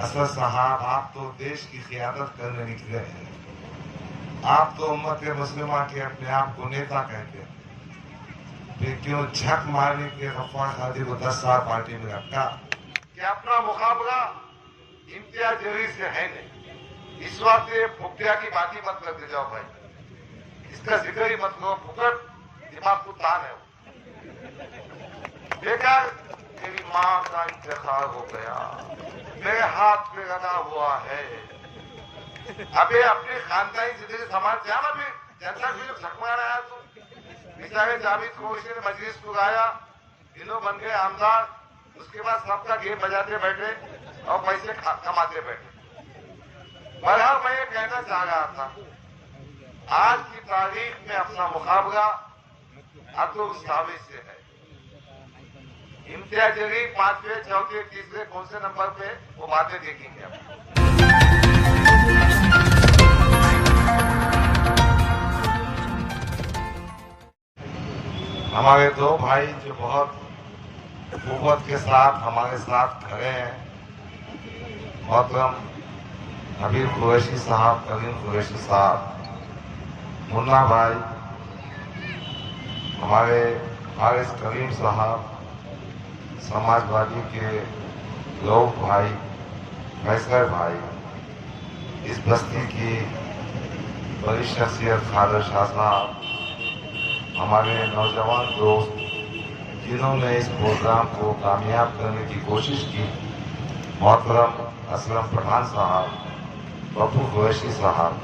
असद साहब, आप तो देश की क़ियादत करने निकले हैं। आप तो उम्मत मुस्लिमा के अपने आप को नेता कहते हैं, फिर क्यों झक मारने के गफ्फार कादरी को 10 साल पार्टी में रखा कि अपना मुकाबला इम्तियाज जलील से है नहीं। इस वक्त ये फुकटिया की बात ही मत करते जाओ भाई, इसका जिक्र ही मत करो। फुकट दिमाग को तान है, बेकार। तेरी माँ का इंतखाब हो गया, मेरे हाथ पे लगा हुआ है। अबे अपनी खानदानी जिंदगी संभाल जा ना, फिर जनता फिर झकमा रहा है तू। बेचारे जावेद कोशी ने मजलिस को गाया, दिनों बन गए आमदार, उसके बाद सबका गेम बजाते बैठे और पैसे कमाते बैठे। बहरहाल मैं ये कहना चाह रहा था, आज की तारीख में अपना मुकाबला अतुल सावी से है। इम्तियाज जलील 5वें, 4थे, 3रे कौन से नंबर पे, वो बातें देखेंगे अब। हमारे दो भाई जो बहुत कुव्वत के साथ हमारे साथ खड़े हैं, मोहतरम हबीब कुरैशी साहब, करीम कुरैशी साहब, मुन्ना भाई, हमारे हारिस करीम साहब, समाजवादी के लोग भाई, फैसल भाई, इस बस्ती की बड़ी शख्सियत खादर शाह साहब, हमारे नौजवान दोस्त जिन्होंने इस प्रोग्राम को कामयाब करने की कोशिश की, मोहतरम असलम पठान साहब, पप्पू कुरैशी साहब,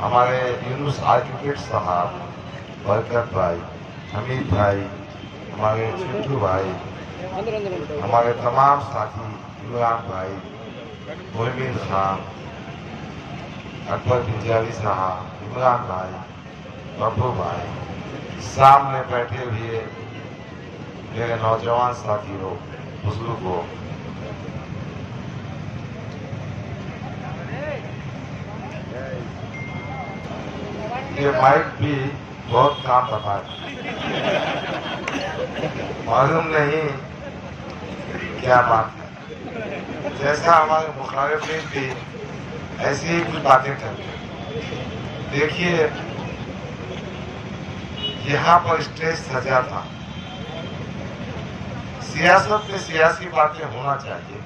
हमारे यूनुस आर्किटेक्ट साहब, बरकत भाई, हमीद भाई, हमारे चिट्टू भाई, हमारे तमाम साथी, इमरान भाई, मोहम्मद खान, अकबर बिंजावी साहब, इमरान भाई, पप्पू भाई, सामने बैठे हुए मेरे नौजवान साथी लोग, बुजुर्गों, ये माइक भी बहुत काम बता मालूम नहीं क्या बात है। जैसा हमारे मुखालिफिन भी ऐसी ही कुछ बातें करते। देखिए, यहाँ पर स्टेज सजा था। सियासत में सियासी बातें होना चाहिए,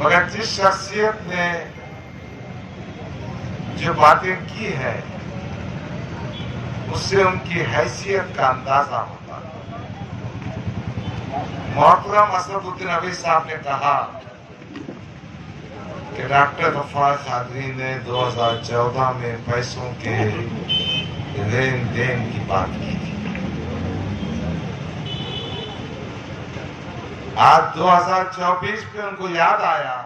मगर जिस शख्सियत ने जो बातें की है उससे उनकी हैसियत का अंदाजा होता है। मोहतरम असदुद्दीन अवी साहब ने कहा कि डॉक्टर गफ्फार कादरी ने 2014 में पैसों के लेन देन की बात की थी। आज 2024 में उनको याद आया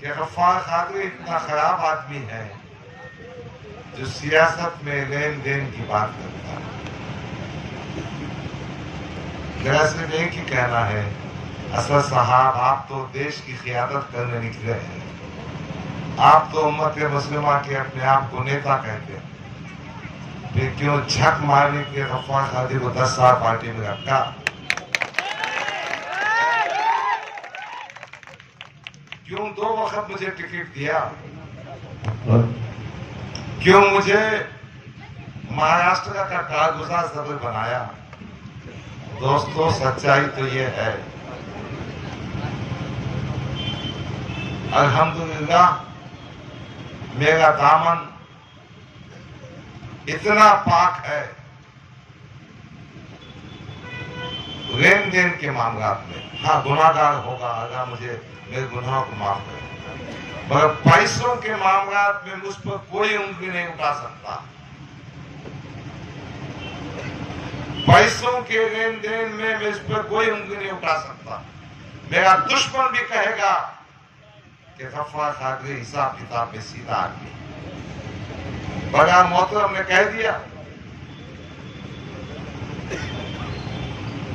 कि गफ्फार कादरी इतना खराब आदमी है जो सियासत में लेन देन की बात करता है। मेरा सिर्फ एक ही कहना है, असद साहब, आप तो देश की क़ियादत करने निकले हैं। आप तो उम्मत मुस्लिमा के अपने आप को नेता कहते हैं, फिर क्यों झक मारने के गफ्फार कादरी को 10 साल पार्टी में रखा। क्यों 2 वक्त मुझे टिकट दिया, क्यों मुझे महाराष्ट्र का कारगुजार सदर बनाया। दोस्तों, सच्चाई तो ये है, अल्हम्दुलिल्लाह मेरा दामन इतना पाक है लेन देन के मामलात में। हाँ, गुनाहगार होगा, अगर मुझे मेरे गुनाहों को माफ करे, मगर पैसों के मामलात में मुझ पर कोई उंगली नहीं उठा सकता। पैसों के लेन देन में मैं इस पर कोई उंगली नहीं उठा सकता। मेरा दुश्मन भी कहेगा कि गफ्फार कादरी हिसाब किताब में सीधा आदमी। बड़ा मोहतरम ने कह दिया,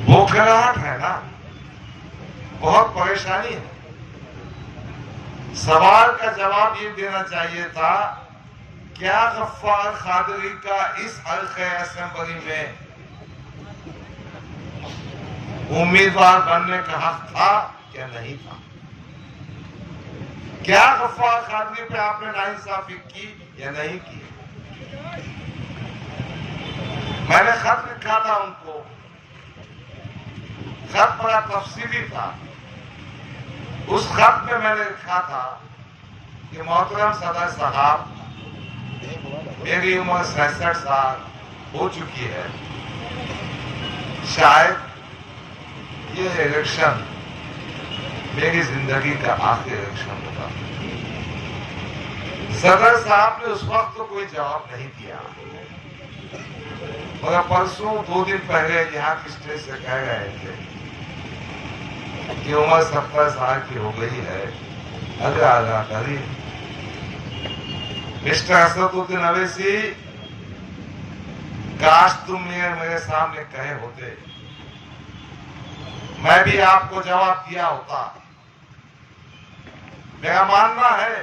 बोखलाहट है ना, बहुत परेशानी है। सवाल का जवाब ये देना चाहिए था, क्या गफ्फार कादरी का इस हल्के असेंबली में उम्मीदवार बनने का हक था या नहीं था? क्या गफ्फार कादरी पे आपने नाइंसाफी की या नहीं की? मैंने खत लिखा था उनको, खत बड़ा तफसीली था। उस खत में मैंने लिखा था कि मोहतरम सदर साहब, मेरी उम्र 67 साल हो चुकी है, शायद ये इलेक्शन मेरी जिंदगी का आखिरी इलेक्शन होगा। सदर साहब ने उस वक्त तो कोई जवाब नहीं दिया, मगर परसों 2 दिन पहले यहाँ की स्टेज से कह रहे थे कि उम्र 70 साल की हो गई है, अगला अगला करिए। मिस्टर असदुद्दीन अवैसी, काश तुम मेरे सामने कहे होते, मैं भी आपको जवाब दिया होता। मेरा मानना है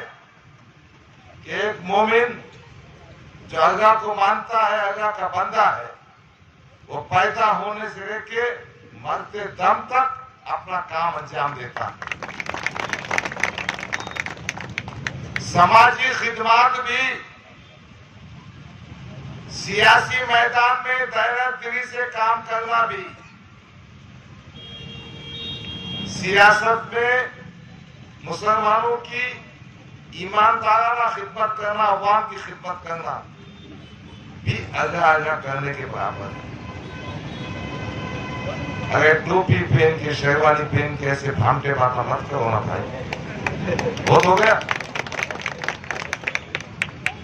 कि एक मोमिन जो अल्लाह को मानता है, अल्लाह का बंदा है, वो पैदा होने से लेके मरते दम तक अपना काम अंजाम देता है। समाजी खिदमत भी, सियासी मैदान में दायरागिरी से काम करना भी, सियासत में मुसलमानों की ईमानदाराना खिदमत करना, अवाम की खिदमत करना भी आगा आगा करने के बराबर है। अरे टोपी पहन के, शेरवानी पहन के ऐसे भामटे बाता मत करो ना भाई, बहुत हो गया।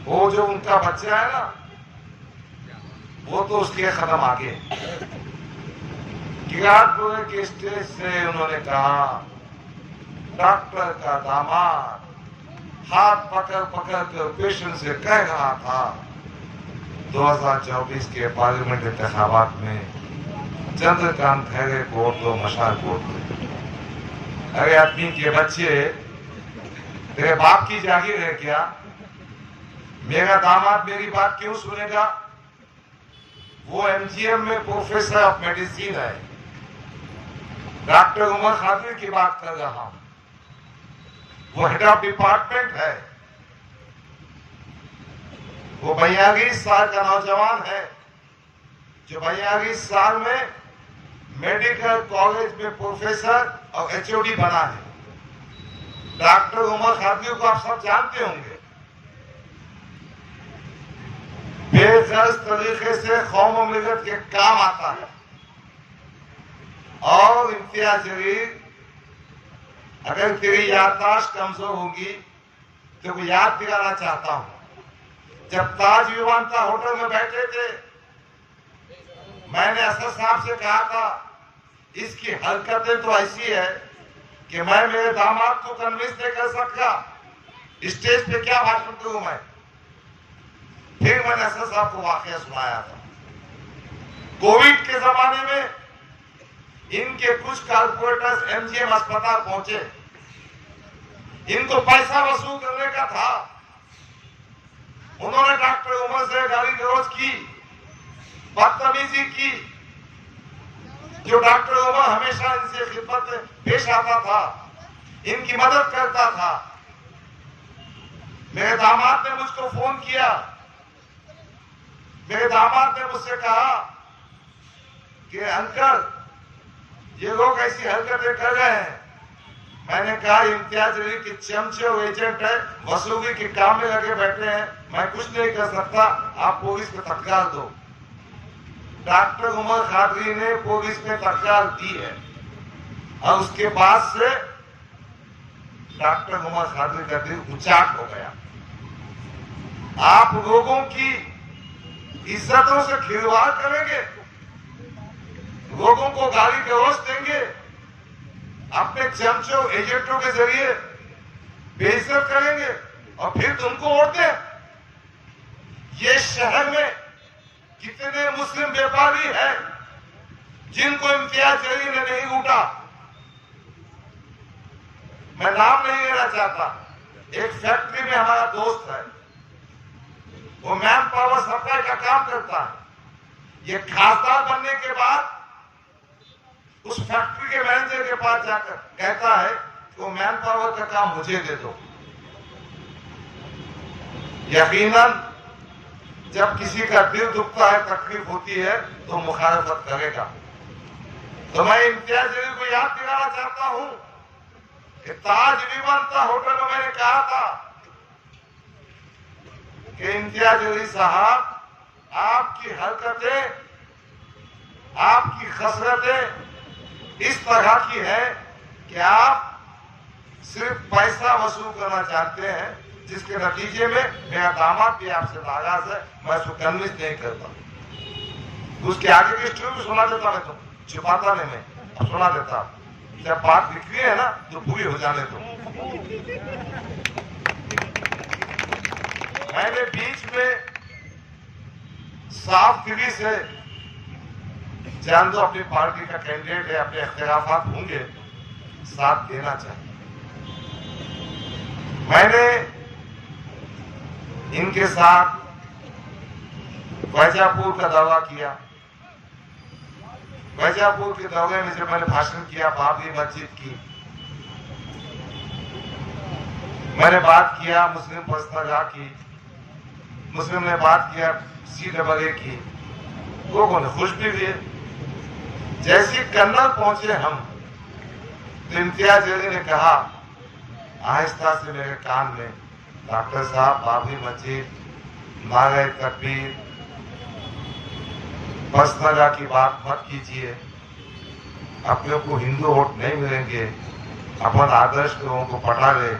वो जो उनका बच्चा है ना, वो तो उसके कदम आगे। किरातपुर के स्टेज से उन्होंने कहा, डॉक्टर का दामाद हाथ पकड़ पकड़ कर पेशेंट से कह रहा था 2024 के पार्लियामेंट इंतखाबात में चंद्रकांत खैरे को वोट दो, मशाल वोट दो। अरे आदमी के बच्चे, तेरे बाप की जागीर है क्या? मेरा दामाद मेरी बात क्यों सुनेगा? वो एमजीएम में प्रोफेसर ऑफ मेडिसिन है, डॉक्टर उमर कादरी की बात कर रहा हूं। वो हेड ऑफ डिपार्टमेंट है, वो 42 साल का नौजवान है जो 42 साल में मेडिकल कॉलेज में प्रोफेसर और एचओडी बना है। डॉक्टर उमर कादरी को आप सब जानते होंगे। बेगर्ज तरीके से कौम और मिल्लत के काम आता है। और इम्तियाज जलील, अगर तेरी याददाश्त कमजोर होगी तो मैं याद दिलाना चाहता हूं, जब ताज विमानता होटल में बैठे थे, मैंने असद साहब से कहा था इसकी हरकतें तो ऐसी है कि मैं मेरे दामाद को कन्विंस नहीं कर सकता, स्टेज पे क्या भाषण करूं मैं। फिर मैंने असद साहब को वाकया सुनाया था। कोविड के जमाने में इनके कुछ कारपोरेटर्स एमजीएम अस्पताल पहुंचे, इनको पैसा वसूल करने का था। उन्होंने डॉक्टर उमर से गाली गलौज की, बदतमीजी की। जो डॉक्टर उमर हमेशा इनसे खिदमत में पेश आता था, इनकी मदद करता था। मेरे दामाद ने मुझको फोन किया, मेरे दामाद ने मुझसे कहा कि अंकल ये लोग ऐसी हरकतें कर रहे हैं। मैंने कहा इम्तियाज जलील के चमचे और एजेंट है, वसूली के काम में लगे बैठे हैं, मैं कुछ नहीं कर सकता, आप पुलिस में तत्काल दो। डॉक्टर उमर कादरी ने पुलिस में तत्काल दी है और उसके बाद से डॉक्टर उमर कादरी का दिल उचाट हो गया। आप लोगों की इज्जतों से खिलवाड़ करेंगे, लोगों को गाली गलौज देंगे, अपने चमचों एजेंटों के जरिए बेइज्जत करेंगे और फिर तुमको वोट दें। ये शहर में कितने मुस्लिम व्यापारी हैं जिनको इम्तियाज जलील ने नहीं लूटा। मैं नाम नहीं लेना चाहता। एक फैक्ट्री में हमारा दोस्त है, वो मैन पावर सप्लाई का काम करता है। ये खासदार बनने के बाद उस फैक्ट्री के मैनेजर के पास जाकर कहता है कि वो मैन पावर का काम मुझे दे दो। यकीनन जब किसी का दिल दुखता है, तकलीफ होती है, तो मुखालफत करेगा। तो मैं इम्तियाज अली को याद दिलाना चाहता हूं कि ताज विमानता होटल में मैंने कहा था कि इम्तियाज अली साहब, आपकी हरकतें, आपकी खसरतें इस तरह की है कि आप सिर्फ पैसा वसूल करना चाहते हैं, जिसके नतीजे में मेरा दामाद भी आपसे नाराज है, मैं उसको कन्विंस नहीं करता। उसके आगे की स्टोरी भी सुना देता, मैं तो छिपाता नहीं, मैं अब सुना देता। जब बात निकली है ना तो पूरी हो जाने दो। मैंने बीच में साफ दिली से, जान दो अपनी पार्टी का कैंडिडेट है, अपने इख्तिलाफात होंगे, साथ देना चाहिए। मैंने इनके साथ वैजापुर का दौरा किया। वैजापुर के दौरे में जब मैंने भाषण किया बाबरी मस्जिद की, मैंने बात किया मुस्लिम पर्सनल की, मुस्लिम ने बात किया CAA की, लोगों ने खुश भी हुए। जैसे कन्नड़ पहुंचे हम, तो इम्तियाज अली ने कहा आहिस्ता से मेरे कान में, डॉक्टर साहब बाबरी मस्जिद, नारे तकबीर, पर्सनल की बात मत कीजिए, अपने को हिंदू वोट नहीं मिलेंगे, अपन आदर्श लोगों को पटा ले,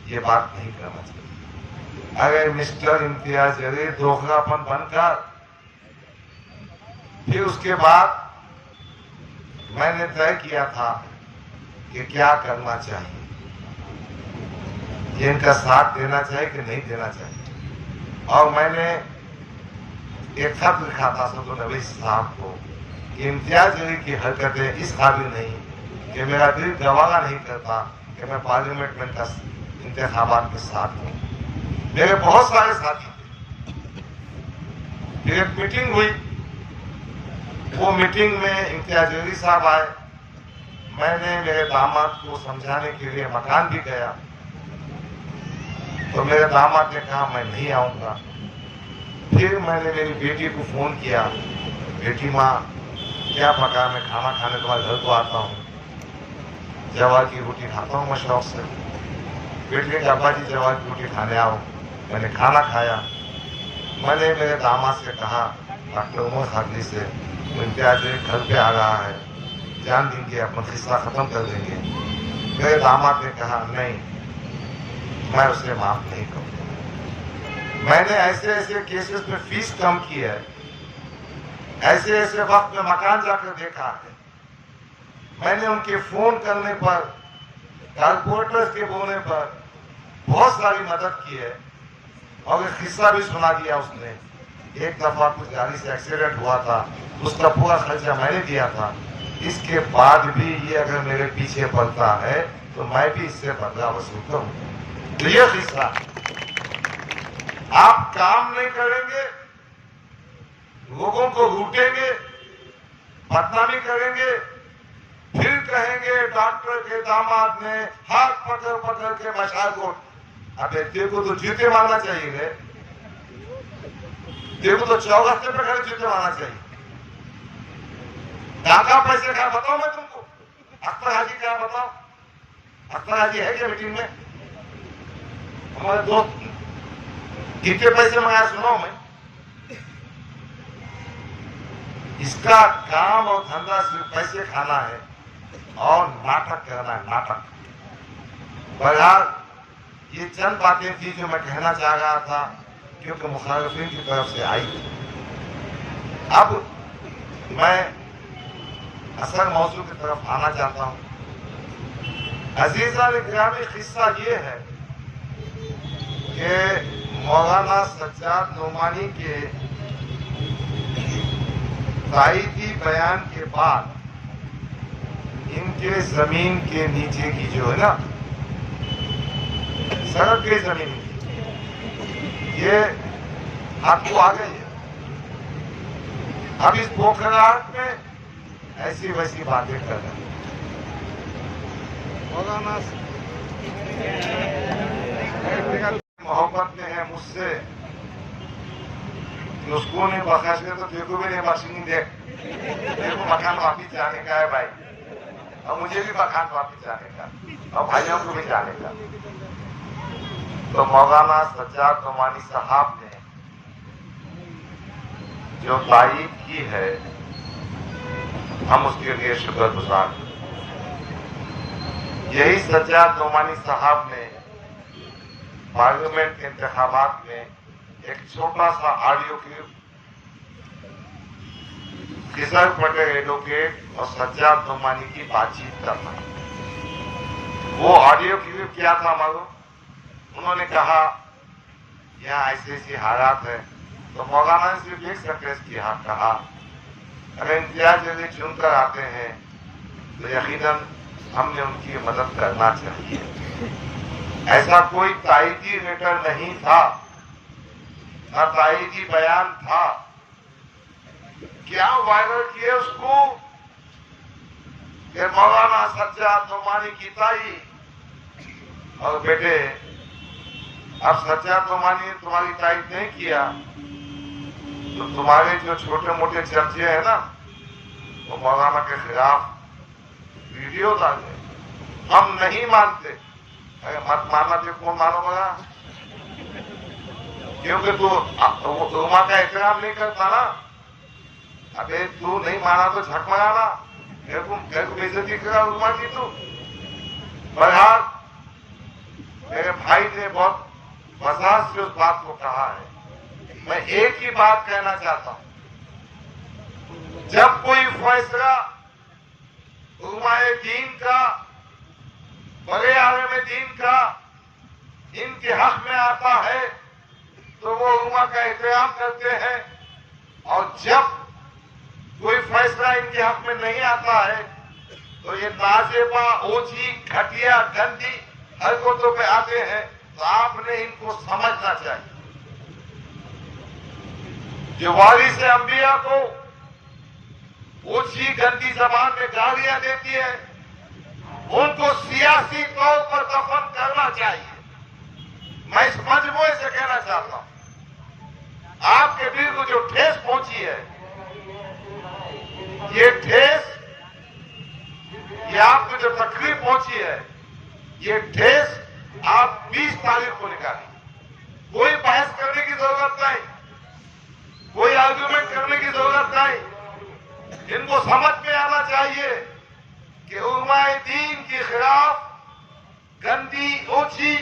ये बात नहीं करना चाहिए। अगर मिस्टर इम्तियाज अली दोगलापन बनकर, फिर उसके बाद मैंने तय किया था कि क्या करना चाहिए, ये इनका साथ देना चाहिए कि नहीं देना चाहिए। और मैंने एक खत लिखा था सदर नबी साहब को कि इम्तियाज अली की हरकतें इस काबिल नहीं कि मेरा दिल गवारा नहीं करता कि मैं पार्लियामेंट में इंतखाबात के साथ हूँ। मेरे बहुत सारे साथी थे। फिर एक मीटिंग हुई, वो मीटिंग में इम्तियाज अली साहब आए। मैंने मेरे दामाद को समझाने के लिए मकान भी गया, तो मेरे दामाद ने कहा मैं नहीं आऊंगा। फिर मैंने मेरी बेटी को फोन किया, बेटी माँ क्या पका, मैं खाना खाने तुम्हारे घर को आता हूँ, जवार की रोटी खाता हूँ मैं शौक से। बेटी ने अब्बा जी जवार की रोटी खाने आओ। मैंने खाना खाया। मैंने मेरे दामाद से कहा डॉक्टर उमर खादली से, इम्तियाज घर पे आ रहा है, जान देंगे, अपना किस्सा खत्म कर देंगे। मेरे दामाद ने कहा नहीं, मैं उसे माफ नहीं करूंगा। मैंने ऐसे ऐसे केसेस में फीस कम की है, ऐसे ऐसे वक्त में मकान जाकर देखा है। मैंने उनके फोन करने पर, कारपोरेटर्स के बोलने पर बहुत सारी मदद की है, और एक किस्सा भी सुना दिया उसने। एक दफा कुछ गाड़ी से एक्सीडेंट हुआ था, उसका पूरा खर्चा मैंने दिया था। इसके बाद भी ये अगर मेरे पीछे पड़ता है तो मैं भी इससे बदला वसूल करूं। तो ये किस्सा, आप काम नहीं करेंगे, लोगों को लूटेंगे, बदनामी करेंगे, फिर कहेंगे डॉक्टर के दामाद ने हाथ पकड़ पकड़ के बचा को। अबे तेरे को तो जूते मारना चाहिए, तेरे को तो चौरास्ते पे खड़े जूते मारना चाहिए। कहाँ पैसे खा बताओ मैं तुमको। अख्तर हाजी क्या बताओ, अख्तर हाजी है क्या मीटिंग में? हमारे दोस्त कितने पैसे मंगाया सुनाओ मैं। इसका काम और धंधा सिर्फ पैसे खाना है और नाटक करना है, नाटक। बहरहाल ये चंद बातें थी जो मैं कहना चाह रहा था, क्योंकि मुखालिफिन की तरफ से आई थी। अब मैं असल मौजू की तरफ आना चाहता हूं। अजीजा ग्रामी किस्सा ये है कि मौलाना सज्जाद नोमानी के ताईदी बयान के बाद इनके जमीन के नीचे की जो है ना, सड़क की जमीन, ये आपको आ गई है। अब इस पोखराट में ऐसी वैसी बातें कर रहे हैं। मोहब्बत में है मुझसे, उसको नहीं बख्श दे तो देखो भी नहीं बख्शेंगे। देख मेरे को मकान वापिस जाने का है भाई, और मुझे भी मकान वापिस जाने का, और भाइयों को भी जाने का। तो मौलाना सज्जाद नोमानी साहब ने जो तारीफ की है, हम उसके लिए शुक्रगुजार हैं। यही सज्जाद नोमानी साहब ने पार्लियामेंट के इंतखाबात में एक छोटा सा audio clip Khizar Patel advocate और सज्जाद नोमानी की बातचीत करना। वो ऑडियो क्लिप क्या था मालूम? उन्होंने कहा यहाँ ऐसी ऐसी हालात है, तो मौलाना ने सिर्फ एक सेंटेंस किया, कहा अगर इम्तियाज अली चुनकर आते हैं तो यकीनन हमने उनकी मदद करना चाहिए। ऐसा कोई तायीदी लेटर नहीं था, न तायीदी बयान था। क्या वायरल किए उसको? फिर मौलाना सज्जाद नोमानी की ताई और बेटे, अब सज्जाद नोमानी ने तुम्हारी तारीफ नहीं किया तो तुम्हारे जो छोटे मोटे चर्चे हैं ना, वो मौलाना के खिलाफ वीडियो डाले। हम नहीं मानते, अगर मत मानना तो कौन मानोगा? क्योंकि तू उमा का एहतराम नहीं करता ना। अबे तू नहीं माना तो झक मराना, मेरे को बेइज्जती करा उमा की तू। बहरहाल मेरे भाई ने बहुत वजाहत से उस बात को कहा है। मैं एक ही बात कहना चाहता हूं, जब कोई फैसला उलमाए दीन का, बड़े आलिम दीन का इनके हक में आता है तो वो उलमा का एहतराम करते हैं, और जब कोई फैसला इनके हक में नहीं आता है तो ये नाजेबा, ओछी, घटिया, गंदी हरकतों पे आते हैं। तो आपने इनको समझना चाहिए। जो वारिस अंबिया को ओछी गंदी जबान में गालियां देती है, उनको सियासी तौर पर दफन करना चाहिए। मैं इस मजमूए से कहना चाहता हूं, आपके दिल को जो ठेस पहुंची है, ये ठेस, ये आपको जो तकलीफ पहुंची है, ये ठेस आप 20 तारीख को निकालें। कोई बहस करने की जरूरत नहीं, कोई आर्ग्यूमेंट करने की जरूरत नहीं। इनको समझ में आना चाहिए कि उलमाए दीन के खिलाफ गंदी, ओछी,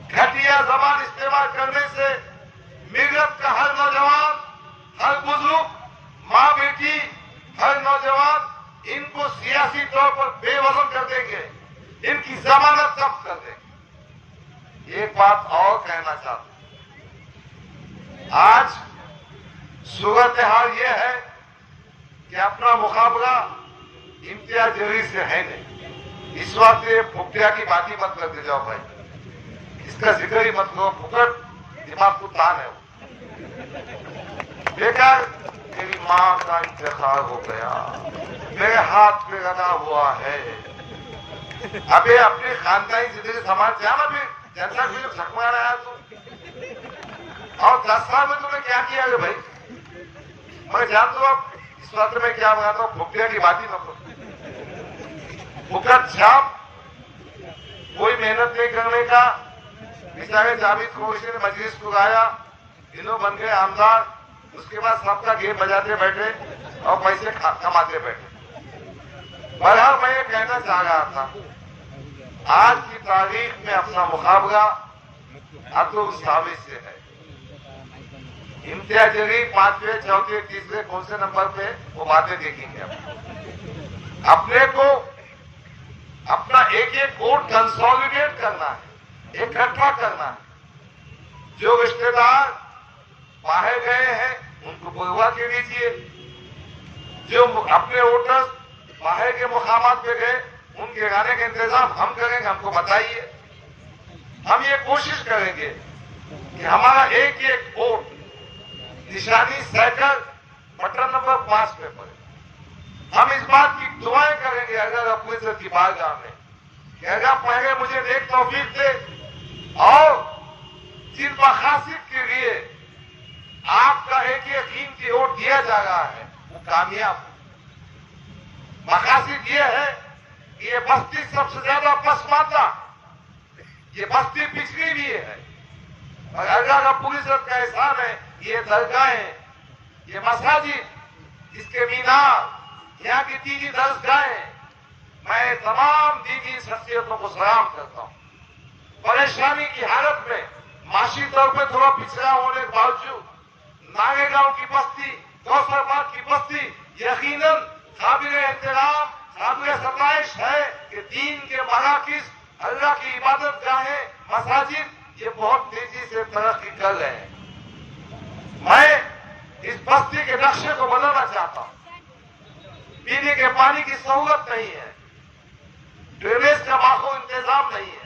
घटिया जबान इस्तेमाल करने से मिल्लत का हर नौजवान, हर बुजुर्ग, माँ बेटी, हर नौजवान इनको सियासी तौर पर बेवजन कर देंगे, इनकी जमानत जब्त कर देंगे। एक बात और कहना चाहता हूं, आज सूरत हाल यह है कि अपना मुकाबला इम्तियाज जलील से है नहीं। इस वक्त ये फुकटिया की बात ही मत करते जाओ भाई, इसका जिक्र ही मत करो, फुकट दिमाग को तान है वो। बेकार मेरी मां का इंतखाब हो गया, मेरे हाथ पे लगा हुआ है। अबे अपनी खानदानी जिंदगी संभाल जा ना, फिर जनता भी लोग झकमा रहा है तू। और 10 साल में तूने क्या किया है भाई? मैं जानता हूं अब इस वक्त में क्या बनाता हूं, फुकटिया की बात ही मत करो। फुकट छाप, कोई मेहनत नहीं करने का। बेचारे जावेद खुरशी ने मजलिस को गाया, इन्हों बन गए आमदार, उसके बाद सबका गेम बजाते बैठे और पैसे कमाते बैठे। बहरहाल मैं ये कहना चाह रहा था, आज की तारीख में अपना मुकाबला अतुल साविज से है। इम्तियाज जलील 5वें, 4थे, 3रे कौन से नंबर पे, वो बातें देखेंगे। अपने को अपना एक एक वोट कंसोलिडेट करना है, इकट्ठा करना है। जो रिश्तेदार बाहर गए हैं उनको बुलवा के लीजिए, जो अपने वोटर्स बाहर के मुकामात पे गए उनके गाने का इंतजाम हम करेंगे, हमको बताइए। हम ये कोशिश करेंगे कि हमारा एक एक वोट निशानी सेकर बटन नंबर 5 पे पड़े। हम इस बात की दुआएं करेंगे अगर अपनी इज्जत की बारगाह में कि अगर पहले मुझे नेक तौफीक दे और जिन मकासद के लिए आपका एक कीमती वोट दिया जा रहा है वो कामयाब हो। मकासद ये है कि ये बस्ती सबसे ज्यादा पसमानदा, ये बस्ती पिछड़ी भी है, और अगर पुलिस का एहसान है ये दरगाहें, ये मसाजिद, इसके मीनार, यहाँ की दीनी दरगाहें, मैं तमाम दीनी शख्सियतों को सलाम करता हूँ। परेशानी की हालत में माशी तौर पर थोड़ा पिछड़ा होने के बावजूद नागेगांव की बस्ती, कौसरबाग की बस्ती यकीनन काबिल एहतराम, काबिल सताइश है कि दीन के मराकिज, अल्लाह की इबादत गाहें, मसाजिद ये बहुत तेजी से तरक्की कर रहे हैं। मैं इस बस्ती के नक्शे को बदलना चाहता हूं। पीने के पानी की सहूलत नहीं है, ड्रेनेज का माखो इंतजाम नहीं है।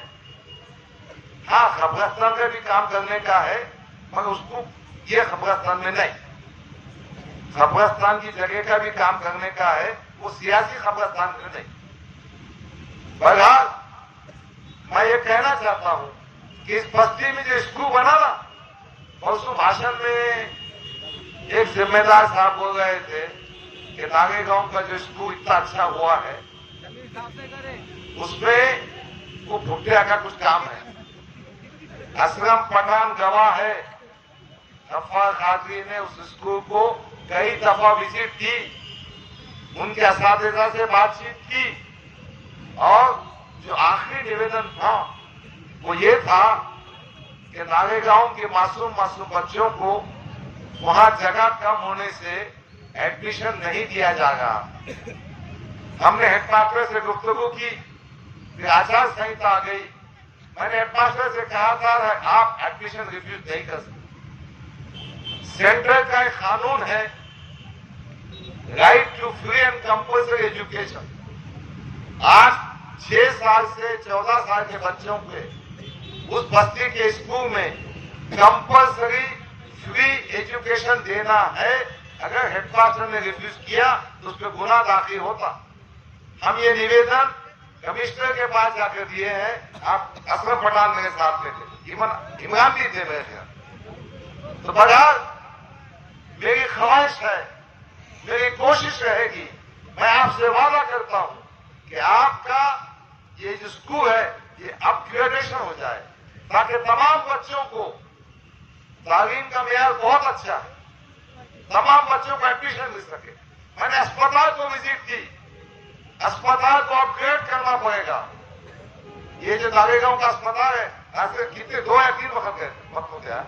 हाँ, कब्रिस्तान में भी काम करने का है, मगर उसको ये कब्रिस्तान में नहीं, कब्रिस्तान की जगह का भी काम करने का है, वो सियासी कब्रिस्तान में नहीं। बहरहाल मैं ये कहना चाहता हूं कि इस बस्ती में जो स्कूल बना ना, परसों भाषण में एक जिम्मेदार साहब बोल रहे थे कि नागेगांव का जो स्कूल इतना अच्छा हुआ है उसमें वो भुट्टिया का कुछ काम है। असलम पठान गवाह है, गफ्फार कादरी ने उस स्कूल को कई दफा विजिट की, उनके असातिज़ा से बातचीत की, और जो आखिरी निवेदन था वो ये था कि नागेगांव के मासूम बच्चों को वहां जगह कम होने से एडमिशन नहीं दिया जाएगा। हमने हेडमास्टर से गुफ्तगू की, फिर आचार संहिता आ गई। मैंने हेडमास्टर से कहा था आप एडमिशन रिफ्यूज नहीं कर सकते। सेंट्रल का एक कानून है, right to free and compulsory education. आज 6 साल से 14 साल के बच्चों के उस बस्ती के स्कूल में कंपल्सरी फ्री एजुकेशन देना है। अगर हेडमास्टर ने रिफ्यूज किया तो उस पर गुना दाखिल होता। हम ये निवेदन कमिश्नर के पास जाकर दिए हैं। आप असलम पठान मेरे साथ में थे, इमरान भी थे मेरे साथ। तो बहरहाल मेरी ख्वाहिश है, मेरी कोशिश रहेगी, मैं आपसे वादा करता हूं कि आपका ये जो स्कूल है ये अपग्रेडेशन हो जाए, ताकि तमाम बच्चों को तालीम का मेयार बहुत अच्छा है, तमाम बच्चों को एडमिशन मिल सके। मैंने अस्पताल को विजिट की, अस्पताल को अपग्रेड करना पड़ेगा। ये जो नागेगांव का अस्पताल है, ऐसे कितने 2 या 3 वक्त गए वक्त हो गया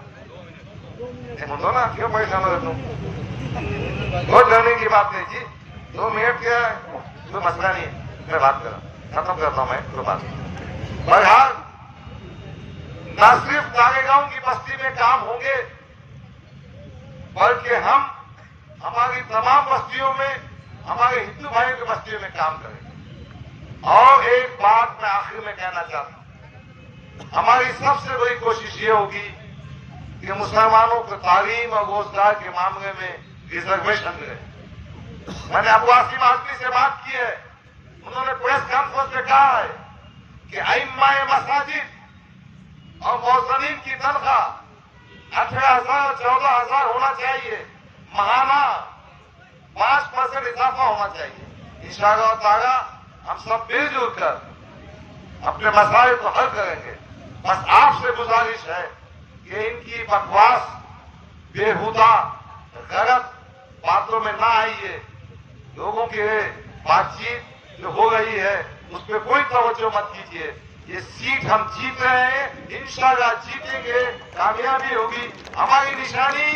मुझो ना, क्यों परेशान हो तुम? बहुत डरने की बात नहीं जी, 2 मिनट क्या है, कोई मसला नहीं है, मैं बात खत्म करता हूं मैं कोई बात। बहरहाल न सिर्फ नागेगांव की बस्ती में काम होंगे, बल्कि हम हमारी तमाम बस्तियों में, हमारे हिंदू भाइयों की बस्तियों में काम करेंगे। और एक बात मैं आखिर में कहना चाहता हूं, हमारी सबसे बड़ी कोशिश ये होगी कि मुसलमानों को तालीम और रोजगार के मामले में रिजर्वेशन मिले। मैंने अबू आसिम आजमी से बात की है, उन्होंने प्रेस कॉन्फ्रेंस में कहा है कि अइम्माए मसाजिद और मौज़नीन की तनख्वाह 18,000 और 14,000 होना चाहिए, महाना 5% इजाफा होना चाहिए। इंशाअल्लाह ताला हम सब मिलजुल कर अपने मसाइल को हल करेंगे। बस आपसे गुजारिश है कि इनकी बकवास, बेहुदा, गलत बातों में ना आइए। लोगों की बातचीत जो हो रही है उस पर कोई तवज्जो मत कीजिए। ये सीट हम जीत रहे हैं, इंशाअल्लाह जीतेंगे, कामयाबी होगी। हमारी निशानी